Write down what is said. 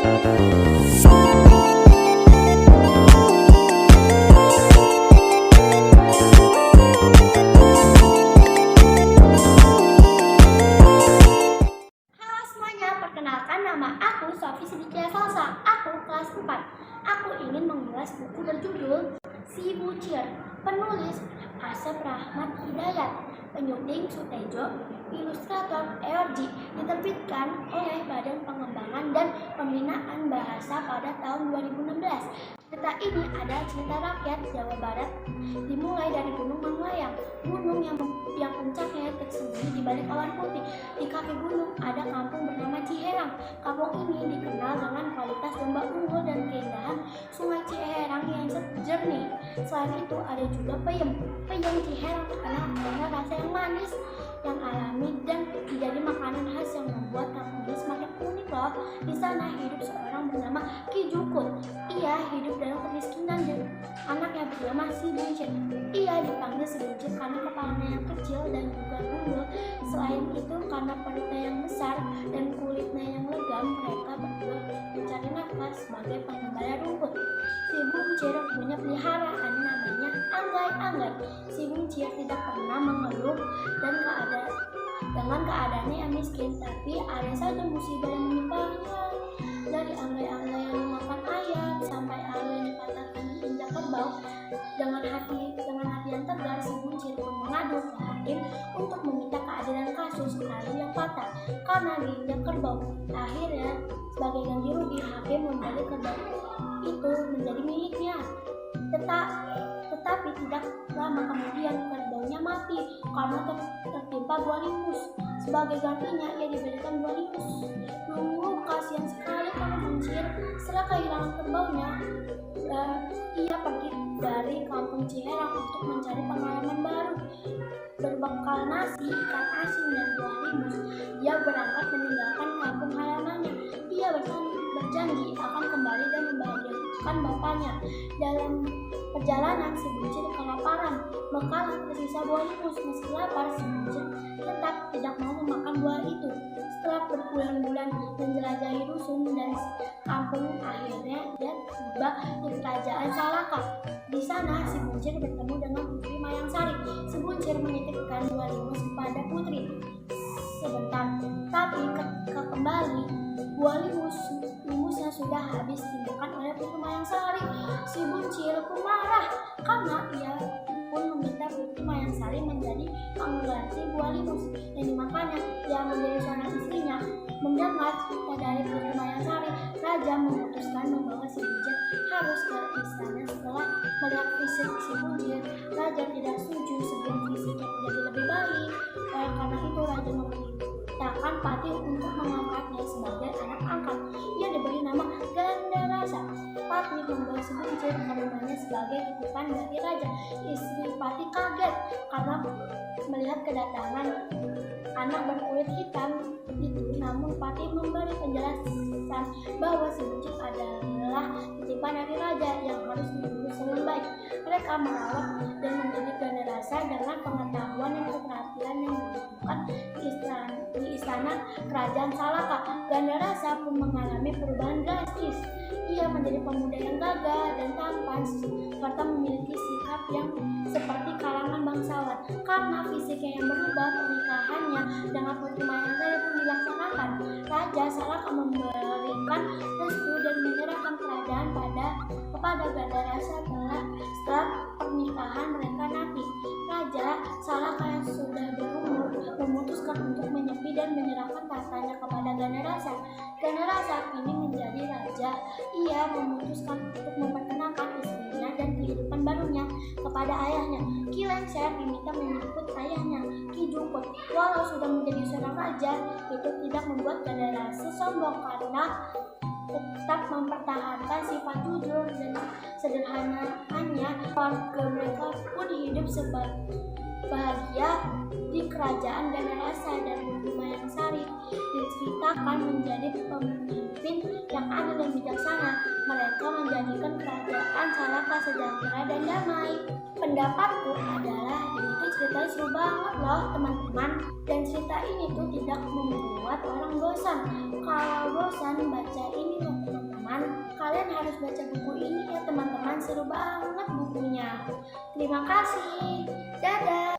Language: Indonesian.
semuanya, perkenalkan nama aku Sofi Sidikia Salsa. Aku kelas 4. Aku ingin mengulas buku berjudul Si Bucir, penulis Asep Rahmat Hidayat, penyunting Sutejo, ilustrator Eorji, diterbitkan oleh Badan Pengembangan dan Pembinaan Bahasa pada tahun 2016. Cerita ini ada cerita rakyat Jawa Barat, dimulai dari Gunung Manglayang, gunung yang puncaknya tersembunyi di balik awan putih. Di kaki gunung ada kampung bernama Ciherang. Kampung ini dikenal dengan kualitas domba unggul dan keindahan sungai Ciherang yang jernih. Selain itu ada juga peyem Ciherang terkenal karena rasa yang manis, yang alami, dan menjadi makanan khas yang membuat kampung ini semakin unik loh. Di sana hidup seorang bernama Ki Jukut. Ia hidup dalam kemiskinan dan anaknya bernama Si Buncit. Ia dipanggil Si Buncit karena kepalanya yang kecil dan juga gundul. Selain itu karena perutnya yang besar dan kulitnya yang legam, mereka berdua mencari nafkah sebagai pengembala rumput. Si Buncit punya peliharaan namanya Anggai. Si Buncit tidak pernah mengeluh dengan keadaannya yang miskin, tapi ada satu musibah yang menimpanya. Dari Anggai yang memakan ayam sampai ayam yang dipatahkan injak kerbau, dengan hati yang tegar, Si Buncit pun mengadu ke hakim untuk meminta keadilan kasus ayam yang patah karena diinjak kerbau. Akhirnya sebagai ganti rugi, hakim memberi kerbau itu menjadi miliknya. Tetapi tidak lama kemudian kerbaunya mati karena tertimpa buah limus. Sebagai gantinya ia diberikan buah limus. Kasihan sekali Kang Buncit. Setelah kehilangan kerbaunya, ia pergi dari kampung Ciherang untuk mencari pengalaman baru. Berbekal nasi, ikan asin, dan buah limus, ia berangkat meninggalkan kampung halamannya. Ia berjanji akan kembali dan membahagiakan bapaknya. Dalam perjalanan, Si Buncit kelaparan. Makanan tersisa buah limus. Meski lapar, Si Buncit tetap tidak mau memakan buah itu. Setelah berbulan-bulan menjelajahi dusun dan kampung, akhirnya dia tiba di kerajaan Salaka. Di sana, Si Buncit bertemu dengan Putri Mayangsari. Si Buncit menitipkan buah limus kepada Putri. Sebentar, tapi ketika kembali, buah limusnya sudah habis dimakan oleh Putri Mayangsari. Si Buncit pun marah karena ia pun meminta Putri Mayangsari menjadi pengganti buah limus yang dimakannya. Dia menjadi seorang istrinya. Mendengar cerita dari Putri Mayangsari, raja memutuskan membawa Si Buncit harus ke istana. Setelah melihat fisik Si Buncit, raja tidak setuju sebelum fisiknya menjadi lebih baik. Karena itu raja memerintahkan Patih untuk mengangkatnya sebagai anak angkat. Ia diberi nama Gandarasa. Patih membawa Si Buncit ke rumahnya sebagai titipan dari raja. Istri Patih kaget karena melihat kedatangan anak berkulit hitam itu, namun Patih memberi penjelasan bahwa Si Buncit adalah titipan dari raja yang harus diurus dengan baik. Mereka merawat dan mendidik Gandarasa dengan pengetahuan dan keterampilan yang dibutuhkan di istana kerajaan Salaka. Gandarasa pun mengalami perubahan drastis. Ia menjadi pemuda yang gagah dan tampan serta memiliki sikap yang seperti kalangan bangsawan. Karena fisiknya yang berubah, pernikahannya dengan Putri Mayangsari pun dilaksanakan. Raja Salaka memberikan restu dan menyerahkan kerajaan kepada Gandarasa setelah pernikahan mereka nanti. Raja Salaka yang sudah berumur memutuskan untuk menyepi dan menyerahkan tahtanya kepada Gandarasa. Gandarasa kini menjadi raja. Ia memutuskan untuk memperkenalkan istrinya dan kehidupan barunya kepada ayahnya. Ki Lengser diminta menyebut ayahnya Ki Jukut. Walau sudah menjadi seorang raja, itu tidak membuat Gandarasa sombong karena tetap mempertahankan sifat jujur dan sederhananya. Keluarga mereka pun hidup bahagia di kerajaan Gandarasa, dan Putri Mayangsari diceritakan menjadi pemimpin yang adil dan bijaksana. Mereka menjadikan kerajaan Salaka sejahtera dan damai. Pendapatku adalah ini tuh ceritanya seru banget loh teman-teman, dan cerita ini tuh tidak membuat orang bosan. Kalau bosan baca ini loh harus baca buku ini ya teman-teman, seru banget bukunya. Terima kasih. Dadah.